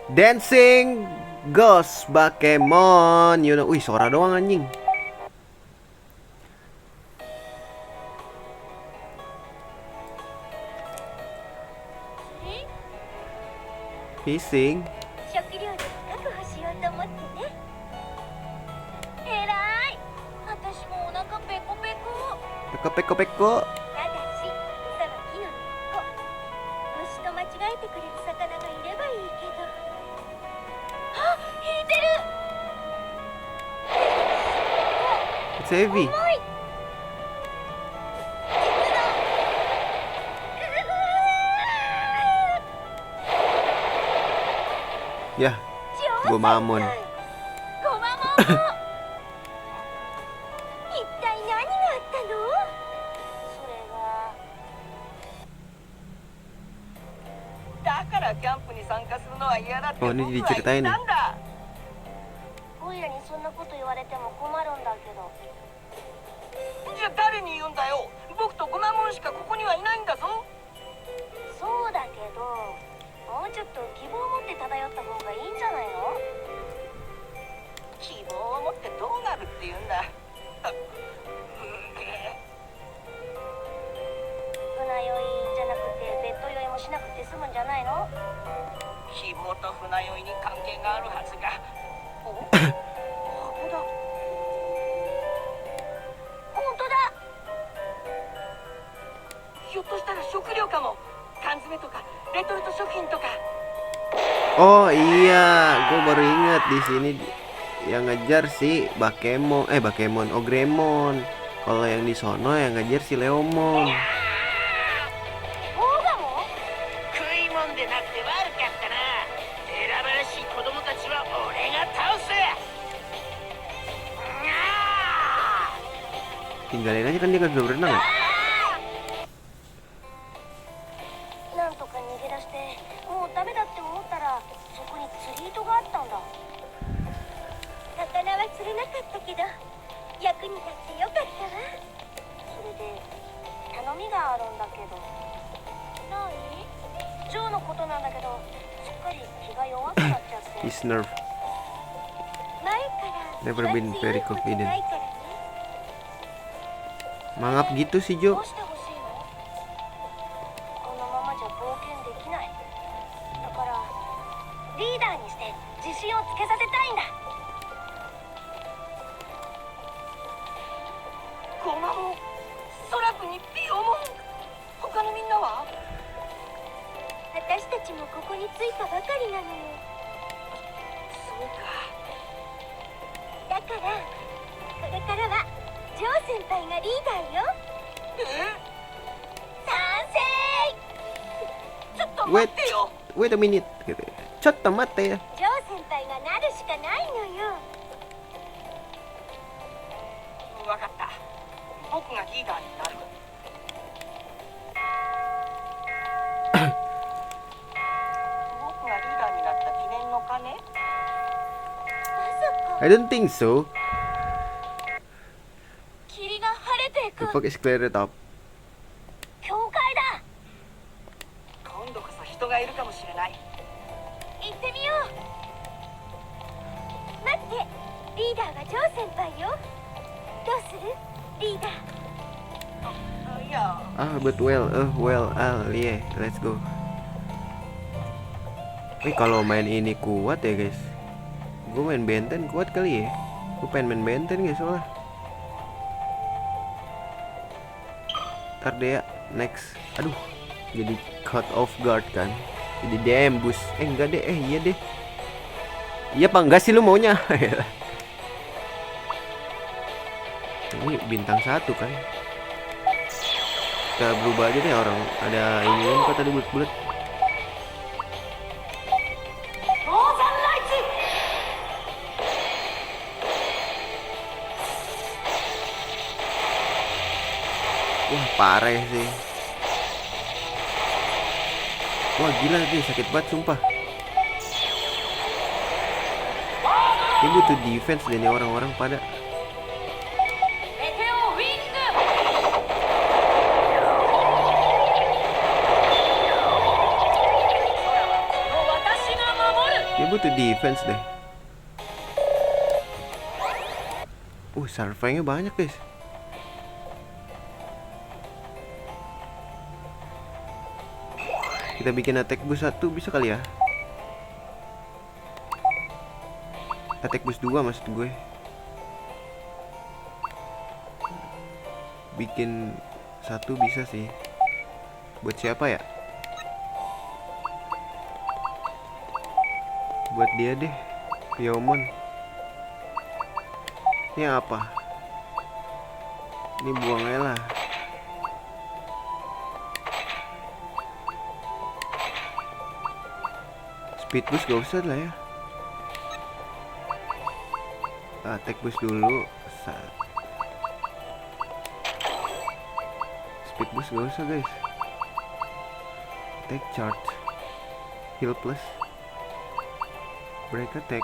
Dancing Ghost Bakemon. You know, wih Sora doang anjing. Fishing. Peko-peko-peko. It's heavy. Ya, Gomamon. Oh, ini diceritain nih. Oh iya, gue baru inget di sini yang ngejar si Bakemon, Bakemon, Ogremon. Kalau yang di sono yang ngejar si Leomon. Tinggalin aja kan dia nggak bisa berenang ya. His nerve. Never been very confident. Mangap gitu sih Jo. Wait a minute. Chotto matte. I don't think so. The fog is cleared up. But yeah, let's go. Kalau main ini kuat ya guys. Gue main Benten kuat kali ya. Gue pengen main Benten guys soalnya. Ntar deh ya, next. Aduh, jadi cut off guard kan. Jadi diambush. Enggak deh, iya deh. Iya apa enggak sih lu maunya? Ini bintang 1 kan. Kita berubah aja deh orang. Ada ini kan kok tadi bulat-bulat. Wah parah sih. Wah gila sih, sakit banget sumpah. Ini butuh defense deh nih orang-orang pada. Dia butuh defense deh. Survivingnya banyak guys. Kita bikin attack boost 1 bisa kali ya. Attack boost 2 maksud gue. Bikin 1 bisa sih. Buat siapa ya? Buat dia deh, Piomon. Ini apa? Ini buang aja lah. Speed boost gak usah lah ya. Attack boost dulu. Speed boost gak usah guys. Attack charge. Heal plus. Break attack.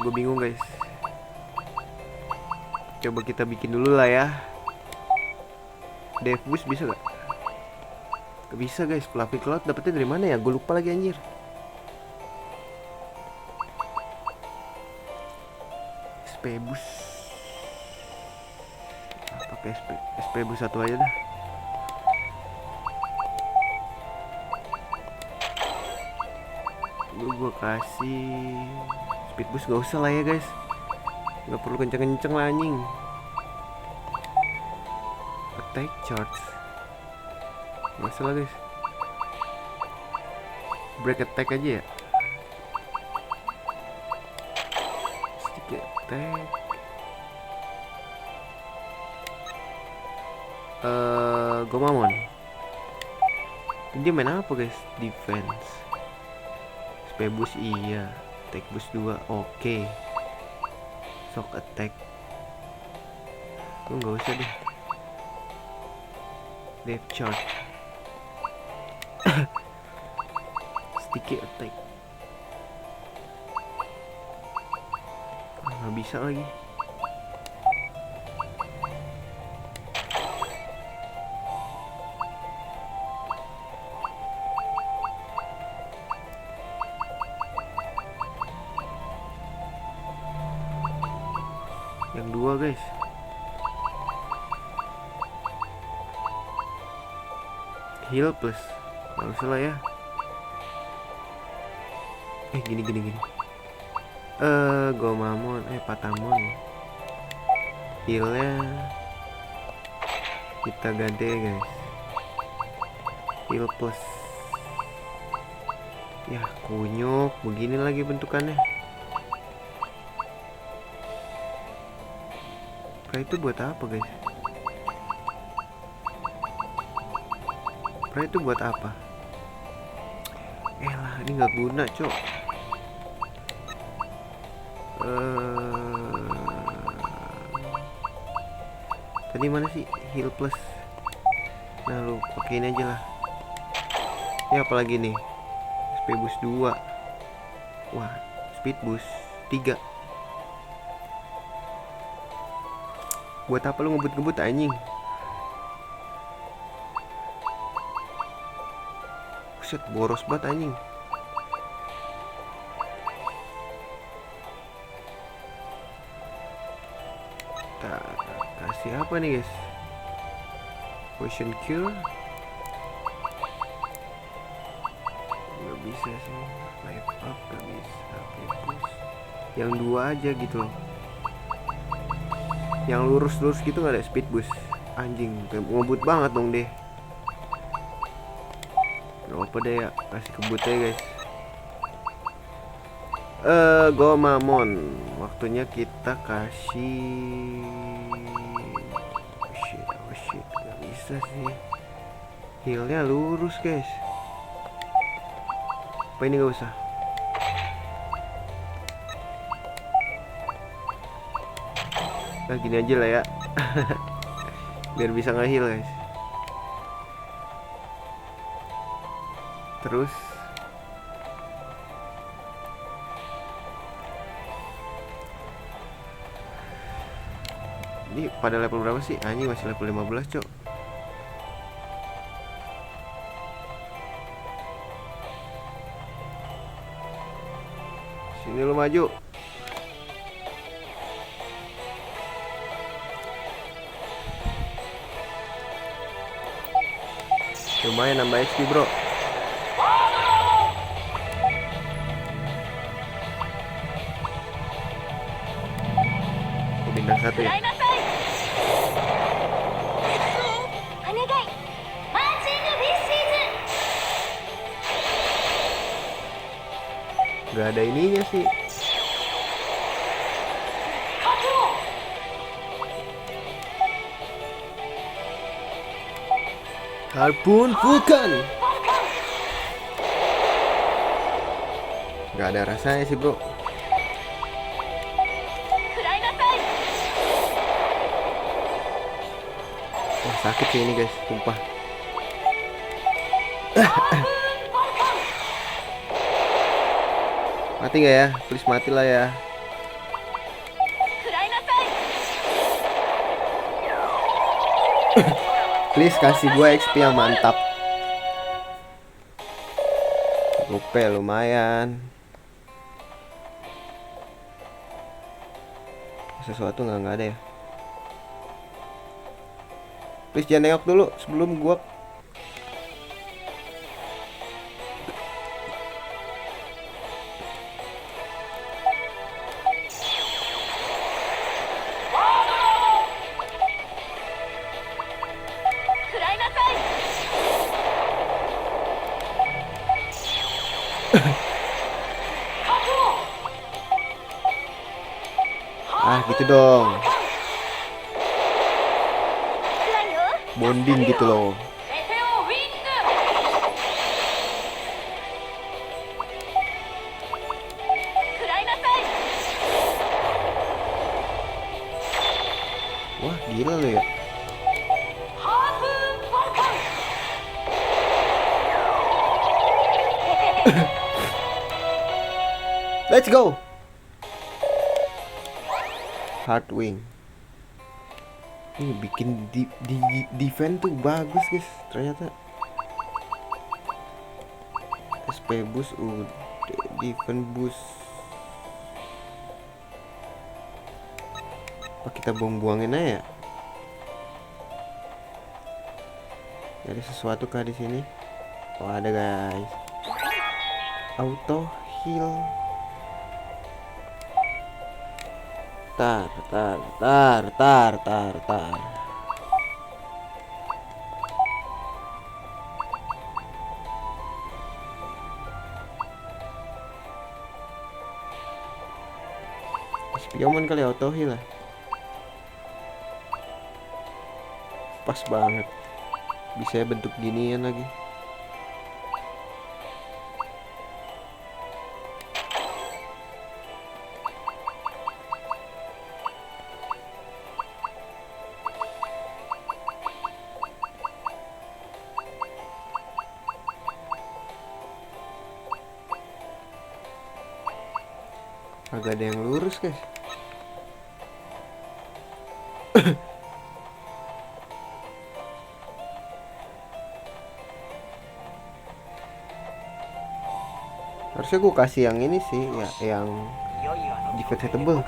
Gue bingung guys. Coba kita bikin dulu lah ya. Death boost bisa gak? Gak bisa guys. Fluffy Cloud dapetnya dari mana ya? Gue lupa lagi anjir. SP boost. Pakai SP boost 1 aja dah. Gue kasih speed boost gak usah lah ya guys. Gak perlu kenceng-kenceng lah anjing. Attack charge gak usah lah guys. Break attack aja ya. Stick attack. Gomamon. Dia main apa guys? Defense. SP boost iya. Attack boost 2 oke. Shock attack gak usah deh. Death charge. Sticky attack nggak bisa lagi. Yang 2 guys. Heal plus nggak usah lah ya. Gini Gomamon Patamon. Healnya kita ganti guys. Heal plus. Ya kunyuk begini lagi bentukannya. Itu buat apa guys? Itu buat apa? Elah ini nggak guna cok. Tadi mana sih heal plus? Nah lu pakein aja lah. Ini apalagi nih? SP boost 2. Wah speed boost 3. Buat apa lu ngebut-ngebut anjing? Buset boros banget anjing. Kita kasih apa nih guys? Potion cure nggak bisa sih. Life up nggak bisa. Push. Yang 2 aja gitu loh. Yang lurus-lurus gitu nggak ada speed boost. Anjing ngebut banget dong deh. Gak apa deh ya. Kasih kebut aja guys. Gomamon. Waktunya kita kasih. Oh shit gak bisa sih. Healnya lurus guys. Apa ini gak usah? Nah gini aja lah ya. Biar bisa nge-heal guys. Terus ini pada level berapa sih? Anjing masih level 15 cok. Sini lu maju. Lumayan nambah XP bro. Bintang 1 ya. Gak ada ininya sih. Harpun Vulkan. Gak ada rasanya sih bro. Wah sakit sih ini guys, sumpah. Mati gak ya? Please mati lah ya. Please kasih gue XP yang mantap. Rupe lumayan. Sesuatu nggak ada ya. Please jangan nengok dulu sebelum gue. Ah gitu dong. Bonding gitu loh. Wah gila lo ya. Let's go. Heartwing. Ini bikin defense tuh bagus guys ternyata. SP boost udah, defense boost. Apa kita buang-buangin aja ya? Ada sesuatu kah di sini? Oh ada guys. Auto heal. Tar. Spion kali auto heal lah. Pas banget. Bisa bentuk ginian lagi. Agak ada yang lurus guys. Harusnya gue kasih yang ini sih ya, yang defensible.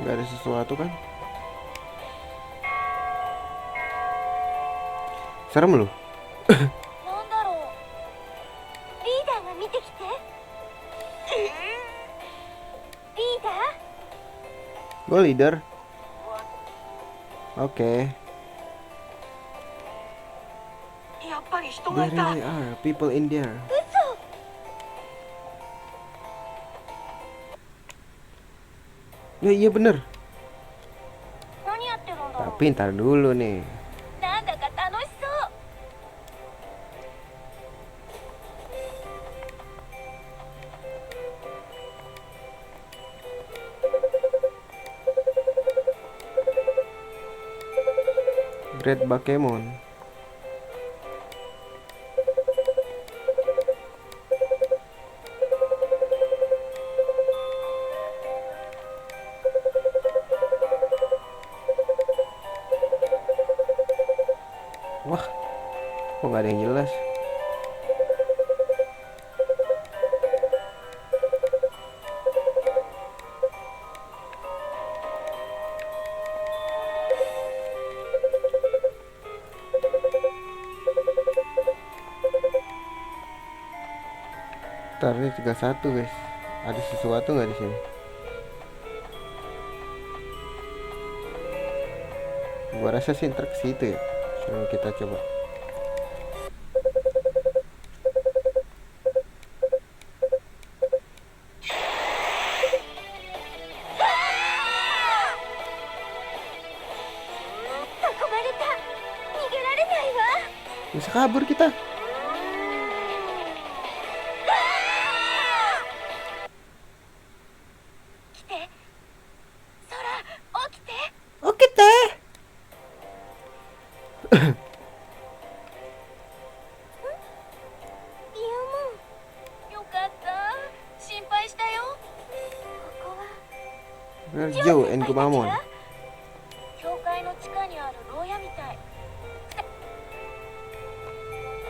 Gak ada sesuatu kan? Serem loh. Gue leader. Oke. There really are people in there. Ya iya bener. Tapi ntar dulu nih. Great Bakemon. Wah, kok nggak ada yang jelas? Ntar ini 31 guys. Ada sesuatu nggak di sini? Gua rasa sih ntar ke situ ya. Coba kita coba. Bisa kabur kita. Oke teh. Where's Joe and Kumamon?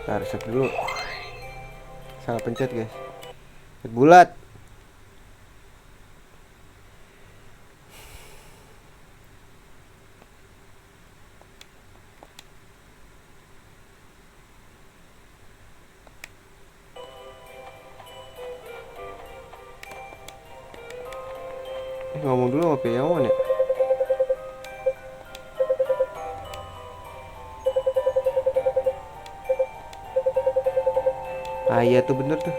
Ntar set dulu. Salah pencet guys. Set bulat. Ngomong dulu sama Piyamon ya. Ah iya tuh bener tuh.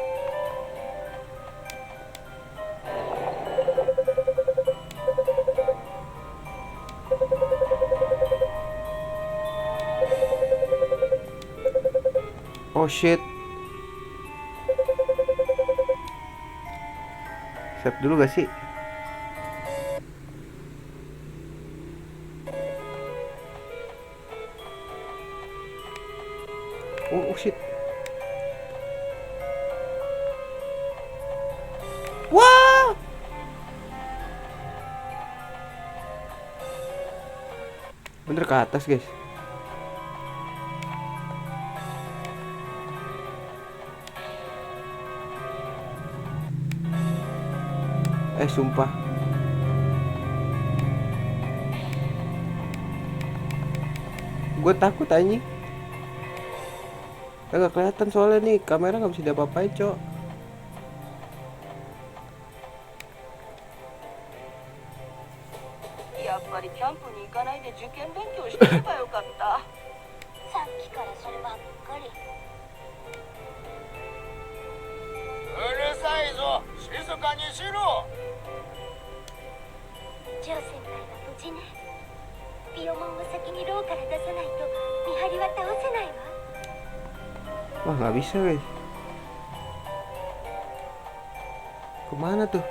Oh shit. Save dulu gak sih? Oh shit. Wah. Bener ke atas guys. Sumpah. Gue takut anjing. Agak kelihatan soalnya nih kamera nggak bisa diapa-apain cok. Wah nggak bisa guys. Kemana tuh?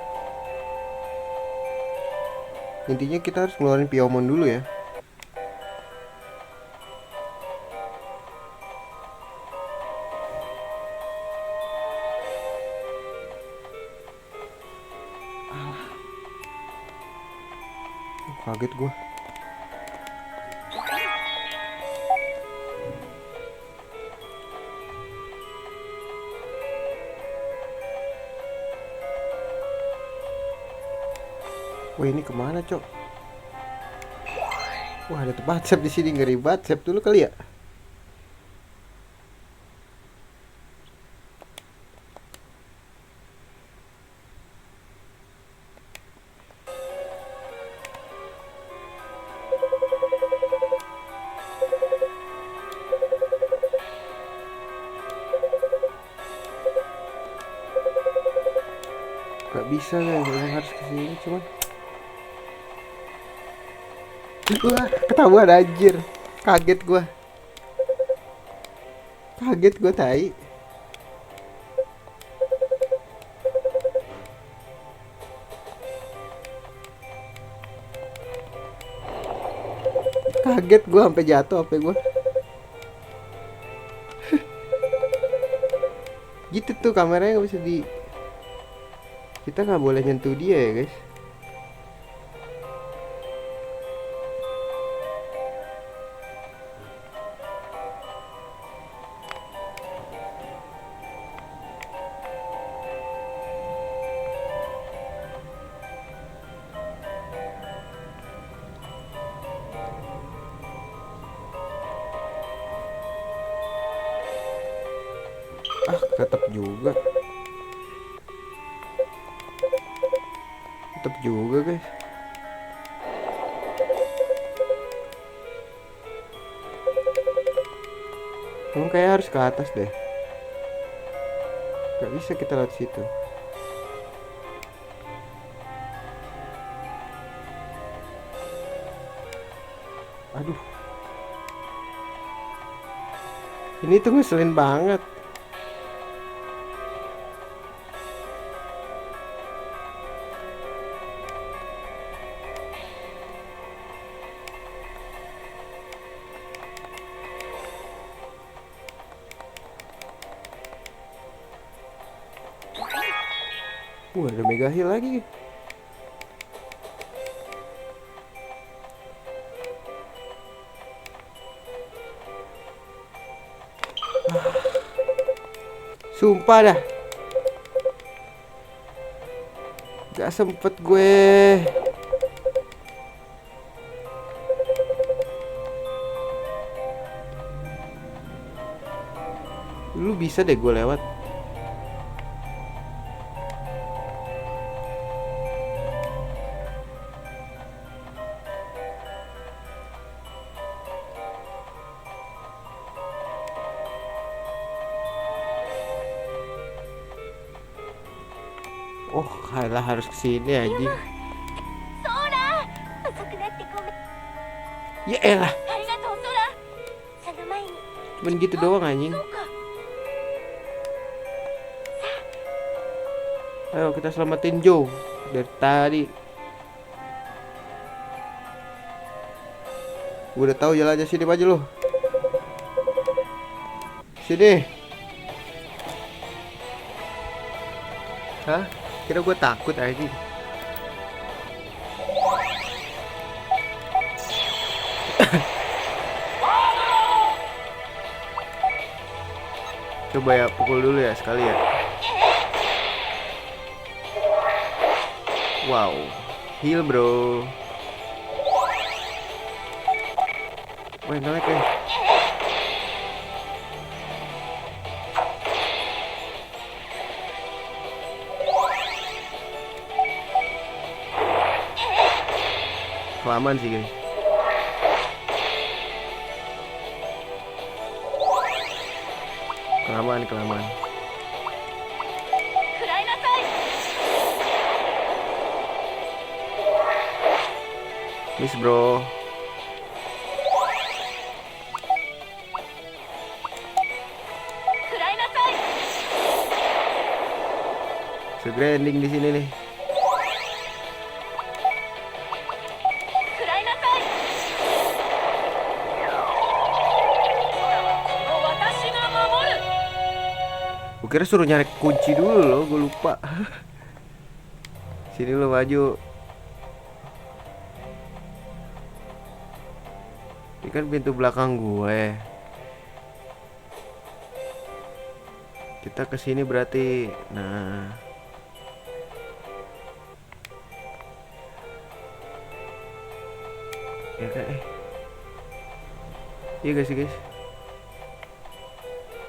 Intinya kita harus ngeluarin Piyomon dulu ya. Kaget gua. Wah ini kemana cok? Wah ada tempat save di sini, ngeri banget. Save dulu kali ya. Gak bisa guys, memang harus kesini cuman. Wah ketahuan anjir. Kaget gua. Kaget gua tai. Kaget gue sampai jatuh HP gue. Gitu tuh kameranya nggak bisa di. Kita nggak boleh nyentuh dia ya guys. Ah, tetap juga. Tetap juga guys. Emang kayak harus ke atas deh. Gak bisa kita lewat situ. Aduh. Ini tuh ngeselin banget. Ada mega heal lagi. Sumpah dah. Gak sempet gue. Lu bisa deh gue lewat. Oh, kalah harus kesini aja. Ya elah. Cuman gitu doang anjing. Ayo kita selamatin Joe dari tadi. Gue udah tahu jalannya, sini aja lo. Sini. Hah? Kira gue takut aja. Coba ya pukul dulu ya sekali ya. Wow, heal bro. Wah, ngelek ya. Kelamaan sih guys. Kelamaan. Miss bro. Segrinding di sini nih. Gue kira suruh nyari kunci dulu loh, gue lupa. Sini lo maju. Ini kan pintu belakang gue. Kita kesini berarti. Nah. Ya kan iya guys guys.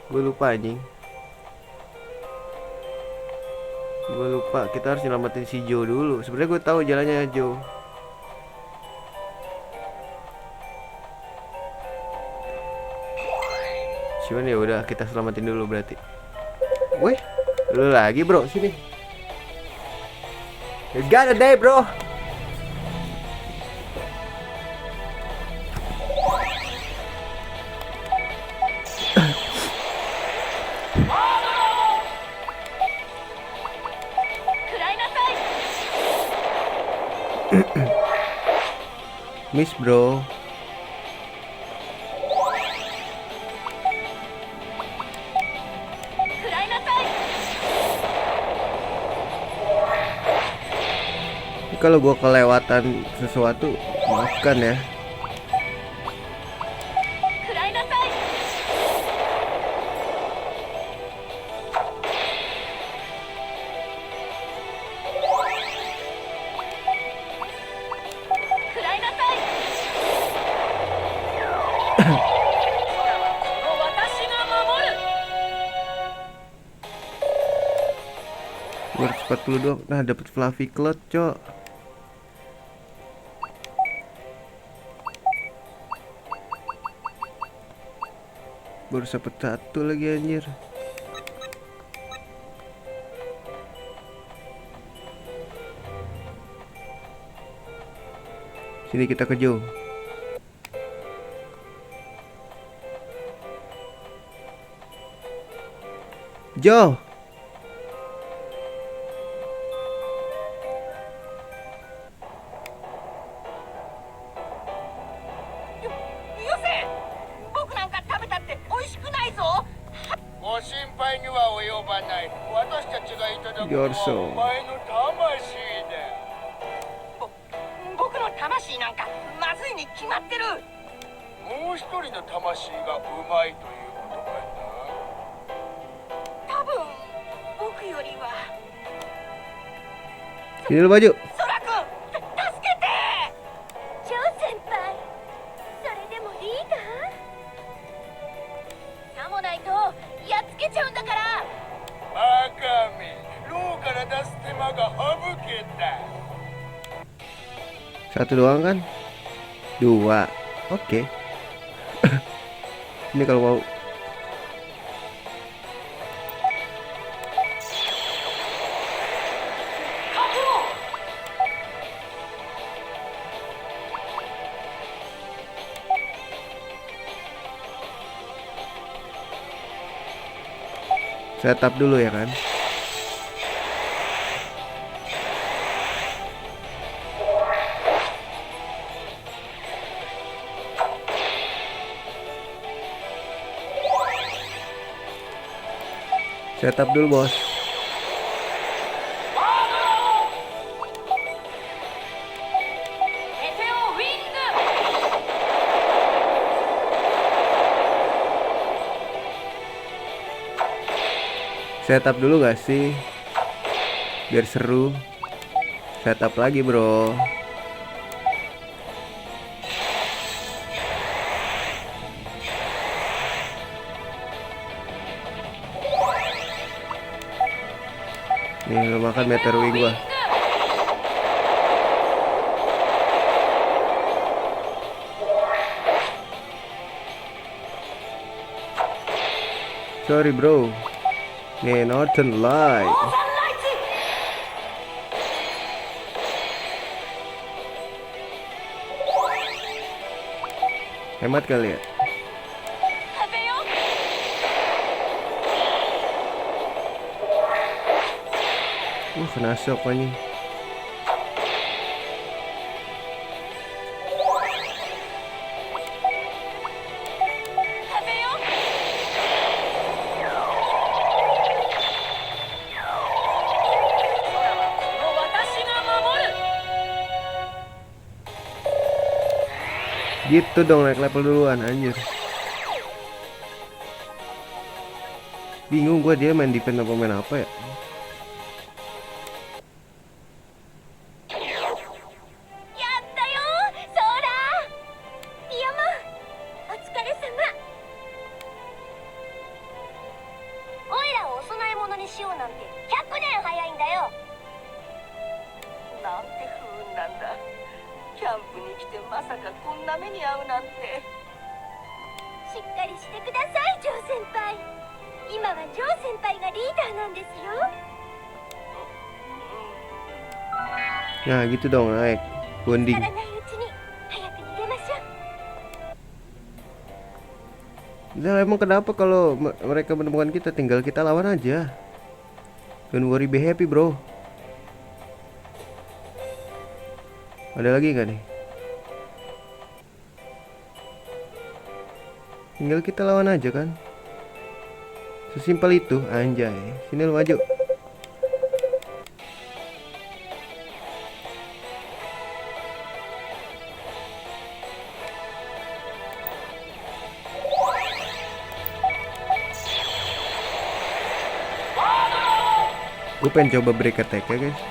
Gue lupa anjing. Gue lupa kita harus nyelamatin si Joe dulu. Sebenarnya gue tahu jalannya Joe. Cuman ya udah kita selamatin dulu berarti. Weh, lu lagi bro, sini. You got a day bro. Miss bro. kalau gua kelewatan sesuatu, maafkan ya. Dua 42. Nah, dapat fluffy cloud, cok. Baru dapat satu lagi anjir. Sini kita ke Joe. Joe. Yorso. 僕の魂なんかまずいに決まってる。もう一人の魂がうまいということかな。多分僕よりは。Sini lu baju. ソラ君、助けて。ジョー先輩、それでもリーダー？さもないとやっつけちゃうんだから。バカめ、牢から出す手間が省けた。Satu doang kan? Dua. Oke. Ini kalau mau. Setup dulu ya kan? Setup dulu bos. Setup dulu gak sih? Biar seru. Setup lagi bro. Nih lo makan meteor wing gua. Sorry bro. Nih Northern Light. Hemat kali ya. Kena shock anjing. Gitu dong, naik level duluan anjir. Bingung gua dia main defense apa main apa ya. Nah gitu dong, naik bonding. Nah emang kenapa kalau mereka menemukan kita, tinggal kita lawan aja. Don't worry, be happy bro. Ada lagi nggak nih? Tinggal kita lawan aja kan. Sesimpel itu, anjay. Sini lu maju. Gue pengen coba break attack ya guys.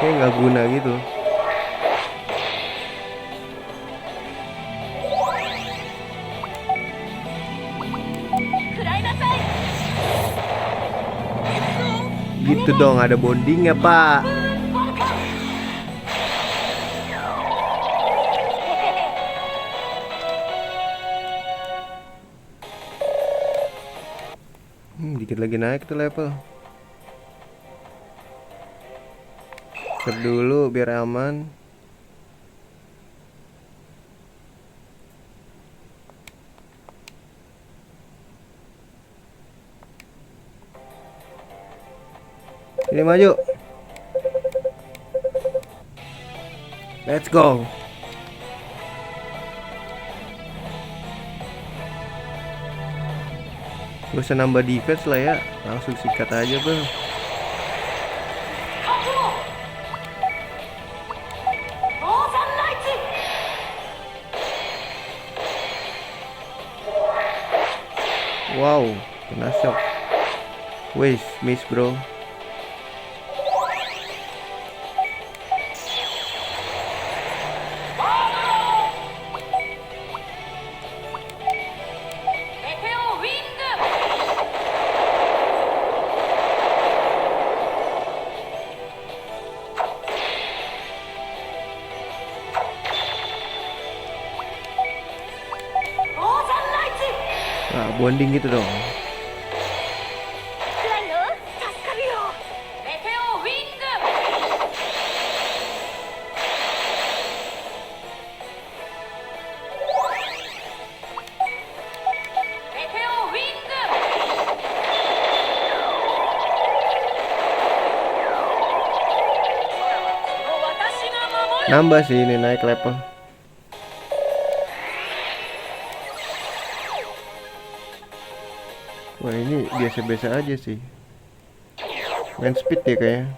Kayak nggak guna gitu. Gitu dong, ada bondingnya pak. Dikit lagi naik tuh level. Cut dulu biar aman. Ini maju. Let's go. Gak usah nambah defense lah ya. Langsung sikat aja bang. Wow, kena shock. Wes, miss bro. Nah, bonding gitu dong. Nambah sih ini naik level. Wah ini biasa-biasa aja sih. Main speed ya kayaknya.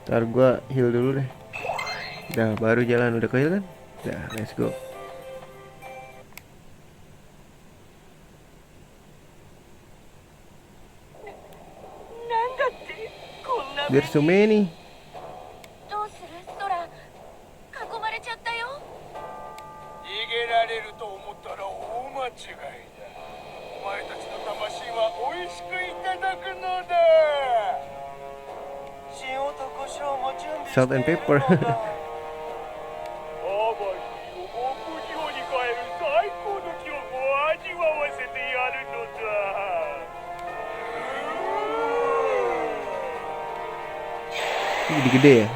Ntar gua heal dulu deh. Udah baru jalan, udah ke heal kan? Udah, let's go. There's so many. どうするソラ、囲まれちゃったよ。逃げられると思ったら大間違いだ。お前たちの魂は美味しくいただくのだ。塩と胡椒も準備して Salt and pepper. 魂を無常に変える最高の記憶を味わわせてやるのだ。Gede-gede ya. く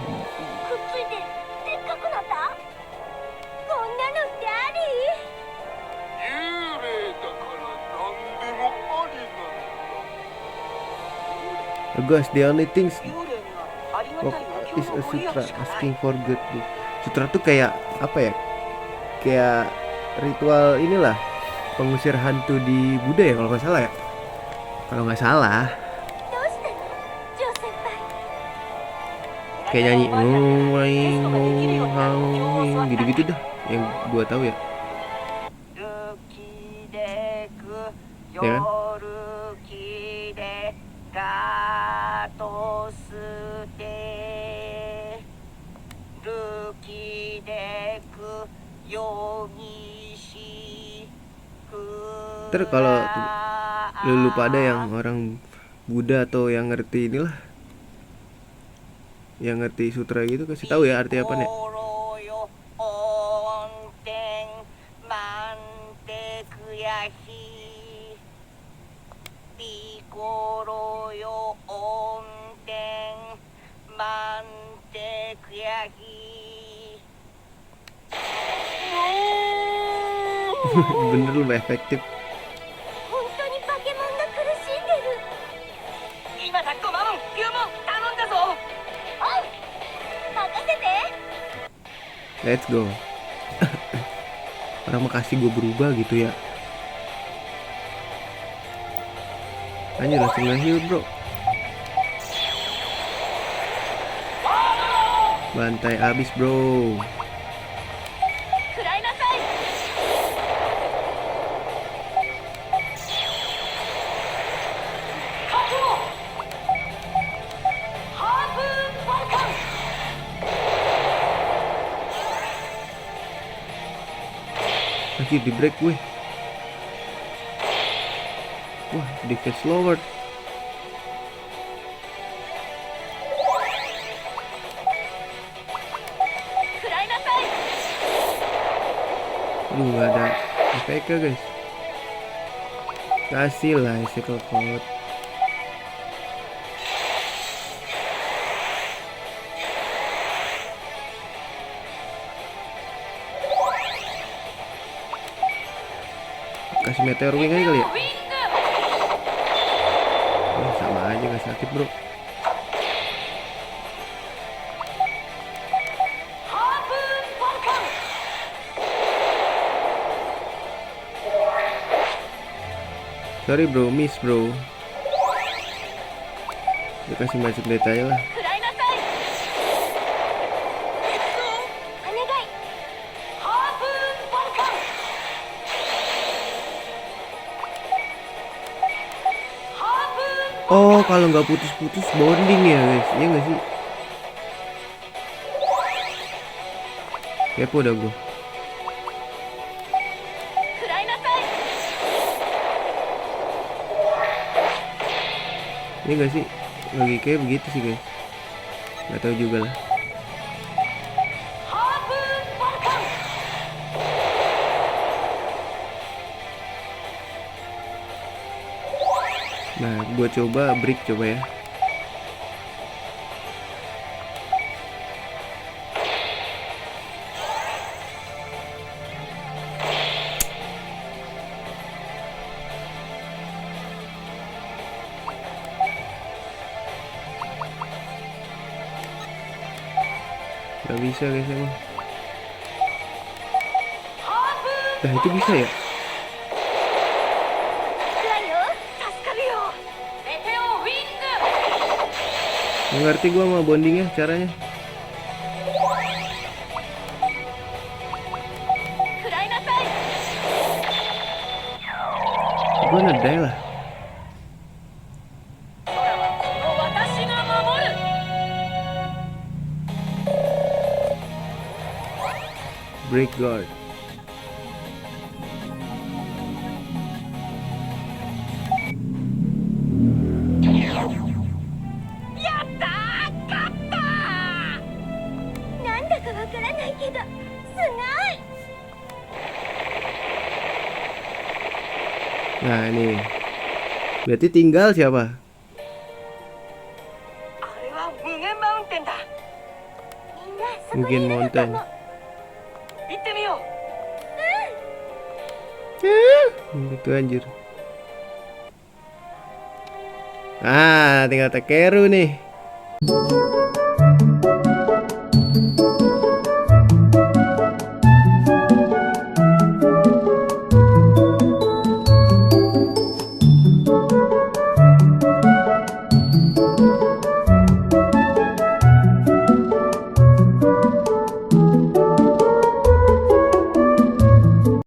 っついてでっかくなった。こんなのってあり？幽霊だから何でもありなのだ。 Guys, the only things is a sutra asking for good. Sutra tuh kayak apa ya? Kayak ritual inilah pengusir hantu di Buddha ya kalau nggak salah ya. Kalau nggak salah. どうしたの？ジョー先輩。 Kayak nyanyi gitu-gitu dah yang gua tahu ya. Ya kan? Ntar kalau lu pada yang orang Buddha atau yang ngerti inilah, yang ngerti sutra gitu kasih tahu ya arti apa nih. Bener lu efektif. 本当にバケモンが苦しんでる。Let's go. Orang makasih gue berubah gitu ya. Anjir langsung nge-heal bro. Bantai abis bro. 食らいなさい。ハープファルカン。 Anjir di break gue. Wah defense lowered. Aduh gak ada efeknya guys. Kasih lah cycle code. Kasih meteor wing aja kali ya. Sama aja gak sakit bro. Sorry bro, miss bro. Dia kasih magic detail lah. Oh kalau nggak putus-putus bonding ya guys, iya nggak sih? Kepo dah gue. Iya nggak sih? Lagi kayak begitu sih guys. Nggak tahu juga lah. Nah, gue coba break coba ya. Gak bisa guys emang. Nah itu bisa ya? Ngerti gua sama bondingnya caranya. Gua nedai lah. Break guard. Nah ini berarti tinggal siapa? Mungkin Mountain. Itu anjir. Ah tinggal Takeru nih.